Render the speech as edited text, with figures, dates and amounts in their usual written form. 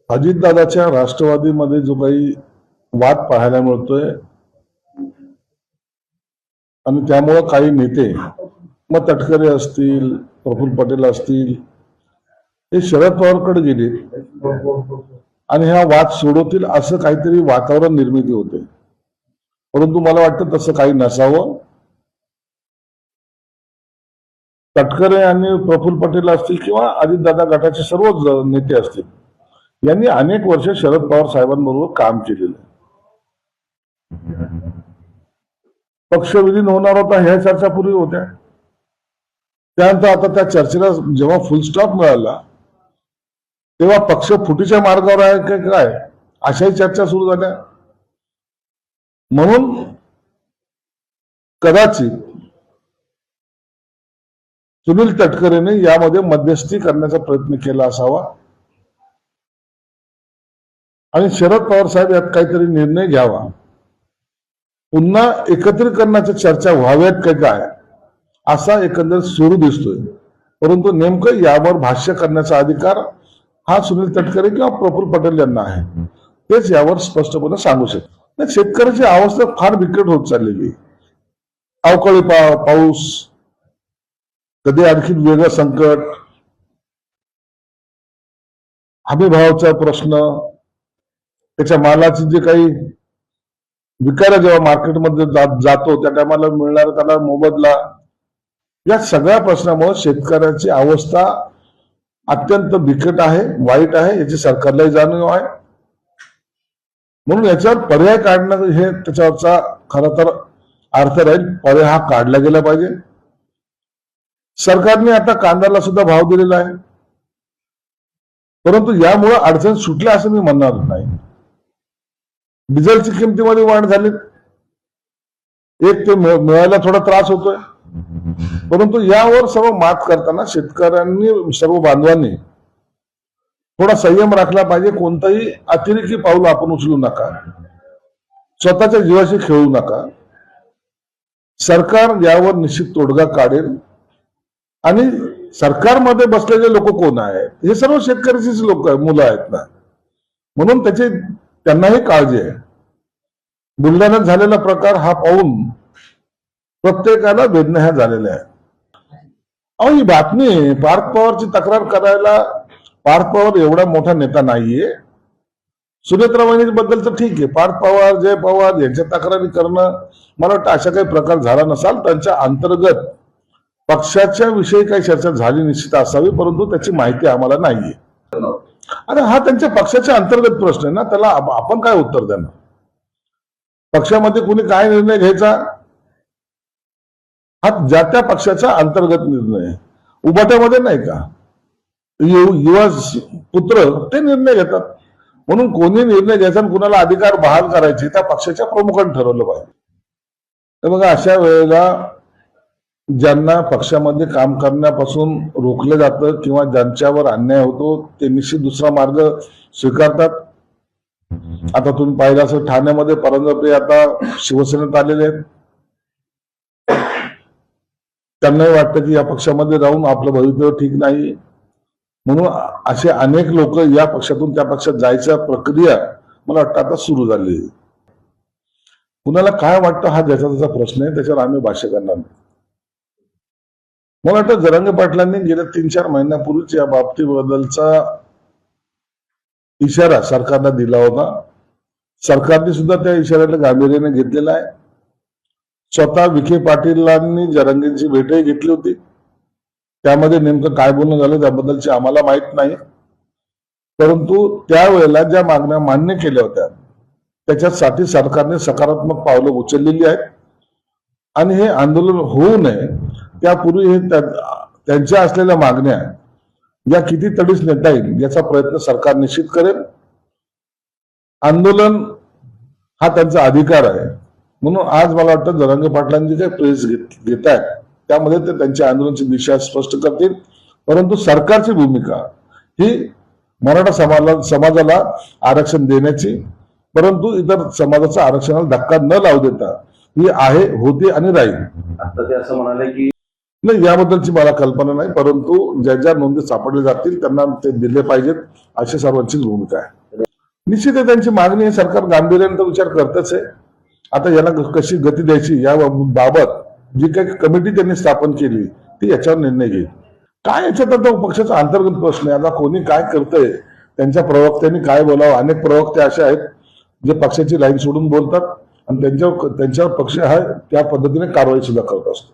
अजितदादाच्या राष्ट्रवादीमध्ये जो काही वाद पाहायला मिळतोय आणि त्यामुळे काही नेते मग तटकरे असतील, प्रफुल्ल पटेल असतील, हे शरद पवारकडे गेले आणि हा वाद सोडवतील असं काहीतरी वातावरण निर्मिती होते. परंतु मला वाटतं तसं काही नसावं. तटकरे आणि प्रफुल्ल पटेल असतील किंवा अजितदादा गटाचे सर्व नेते असतील, यांनी अनेक वर्ष शरद पवार साहेबांबरोबर काम केलेलं आहे. पक्ष विलीन होणार होता ह्या चर्चा पूर्वी होत्या. त्यानंतर आता त्या चर्चेला जेव्हा फुल स्टॉप मिळाला तेव्हा पक्ष फुटीच्या मार्गावर आहे की काय अशाही चर्चा सुरू झाल्या. म्हणून कदाचित सुनील तटकरेने यामध्ये मध्यस्थी करण्याचा प्रयत्न केला असावा आणि शरद पवार साहेब यात काहीतरी निर्णय घ्यावा. पुन्हा एकत्रीकरणाच्या चर्चा व्हाव्यात का काय असा एकंदर सुरू दिसतोय. परंतु नेमकं यावर भाष्य करण्याचा अधिकार हा सुनील तटकरे किंवा प्रफुल्ल पटेल यांना आहे. तेच यावर स्पष्टपणे सांगू शकतात. शेतकऱ्याची अवस्था फार बिकट होत चाललेली. अवकाळी पाऊस, कधी आणखी वेगळं संकट, हमीभावाचा प्रश्न, त्याच्या मालाची जे काही विकायला जेव्हा मार्केटमध्ये जातो त्या टायमाला मिळणार त्याला मोबदला, या सगळ्या प्रश्नामुळे शेतकऱ्याची अवस्था अत्यंत बिकट आहे, वाईट आहे. याची सरकारलाही जाणीव आहे. म्हणून याच्यावर पर्याय काढणं हे त्याच्यावरचा खरं तर अर्थ राहील. पर्याय हा काढला गेला पाहिजे. सरकारने आता कांद्याला सुद्धा भाव दिलेला आहे, परंतु यामुळे अडचण सुटल्या असं मी म्हणणार नाही. डिझेलची किमतीमध्ये वाढ झाली, एक ते मिळायला थोडा त्रास होतोय, परंतु यावर सर्व मात करताना शेतकऱ्यांनी, सर्व बांधवांनी थोडा संयम राखला पाहिजे. कोणताही अतिरेकी पाऊल आपण उचलू नका, स्वतःच्या जीवाशी खेळू नका. सरकार यावर निश्चित तोडगा काढेल आणि सरकारमध्ये बसलेले लोक कोण आहेत, हे सर्व शेतकऱ्याचीच लोक मुलं आहेत ना, म्हणून त्यांनाही काळजी आहे. बुलढाण्यात झालेला प्रकार हा पाहून प्रत्येकाला वेदना ह्या झालेल्या आहे. अहो, ही बातमी पार्थ पवारची तक्रार करायला, पार्थ पवार एवढा मोठा नेता नाहीये. सुनेत्रा वहिनीबद्दल तर ठीक आहे, पार्थ पवार, जय पवार यांच्या तक्रारी करणं, मला वाटतं अशा काही प्रकार झाला नसाल. त्यांच्या अंतर्गत पक्षाच्या विषयी काही चर्चा झाली निश्चित असावी, परंतु त्याची माहिती आम्हाला नाहीये. अरे हा त्यांच्या पक्षाच्या अंतर्गत प्रश्न आहे ना, त्याला आपण काय उत्तर देणार? पक्षामध्ये कुणी काय निर्णय घ्यायचा हा ज्या त्या पक्षाचा अंतर्गत निर्णय आहे. उबाट्यामध्ये नाही का युवा पुत्र ते निर्णय घेतात. म्हणून कोणी निर्णय घ्यायचा आणि कुणाला अधिकार बहाल करायचे त्या पक्षाच्या प्रमुखांनी ठरवलं पाहिजे. तर बघा, अशा वेळेला ज्यांना पक्षामध्ये काम करण्यापासून रोखलं जातं किंवा ज्यांच्यावर अन्याय होतो ते निश्चित दुसरा मार्ग स्वीकारतात. आता तुम्ही पाहिलं असं ठाण्यामध्ये परंजपे आता शिवसेनेत आलेले आहेत. त्यांनाही वाटतं की या पक्षामध्ये राहून आपलं भवितव्य ठीक नाही, म्हणून असे अनेक लोक या पक्षातून त्या पक्षात जायच्या प्रक्रिया मला वाटतं आता सुरू झाली. कुणाला काय वाटतं हा ज्याचा त्याचा प्रश्न आहे, त्याच्यावर आम्ही भाष्य करणार नाही. मला वाटतं जरांगे पाटलांनी गेल्या 3-4 महिन्यापूर्वीच या बाबतीबद्दलचा इशारा सरकारला दिला होता. सरकारने सुद्धा त्या इशाऱ्याला गांभीर्याने घेतलेला आहे. स्वतः विखे पाटीलांनी जरांगेंची भेटही घेतली होती. त्यामध्ये नेमकं काय बोलणं झालं त्याबद्दलची आम्हाला माहित नाही, परंतु त्यावेळेला ज्या मागण्या मान्य केल्या होत्या त्याच्यासाठी सरकारने सकारात्मक पावलं उचललेली आहेत. आणि हे आंदोलन होऊ नये त्यापूर्वी हे त्यांच्या असलेल्या मागण्या या किती तडीस नेता येईल याचा प्रयत्न सरकार निश्चित करेल. आंदोलन हा त्यांचा अधिकार आहे, म्हणून आज मला वाटतं जरांगे पाटलांनी जे प्रेस घेत आहेत त्यामध्ये ते त्यांच्या आंदोलनाची दिशा स्पष्ट करतील. परंतु सरकारची भूमिका ही मराठा समाजाला आरक्षण देण्याची, परंतु इतर समाजाच्या आरक्षणाला धक्का न लावू देता ही आहे, होती आणि राहील. आता ते असं म्हणाले की नाही, याबद्दलची मला कल्पना नाही, परंतु ज्या ज्या नोंदी सापडले जातील त्यांना ते दिले पाहिजेत अशी सर्वांचीच भूमिका आहे. निश्चित आहे, त्यांची मागणी आहे, सरकार गांभीर्याने विचार करतच आहे. आता याला कशी गती द्यायची या बाबत जी काही कमिटी त्यांनी स्थापन केली ती याच्यावर निर्णय घेईल. काय याच्यात आता पक्षाचा अंतर्गत प्रश्न आहे. आता कोणी काय करतंय, त्यांच्या प्रवक्त्यांनी काय बोलावं. अनेक प्रवक्ते असे आहेत जे पक्षाची लाईन सोडून बोलतात आणि त्यांच्यावर पक्ष हा त्या पद्धतीने कारवाई सुद्धा करत असतो.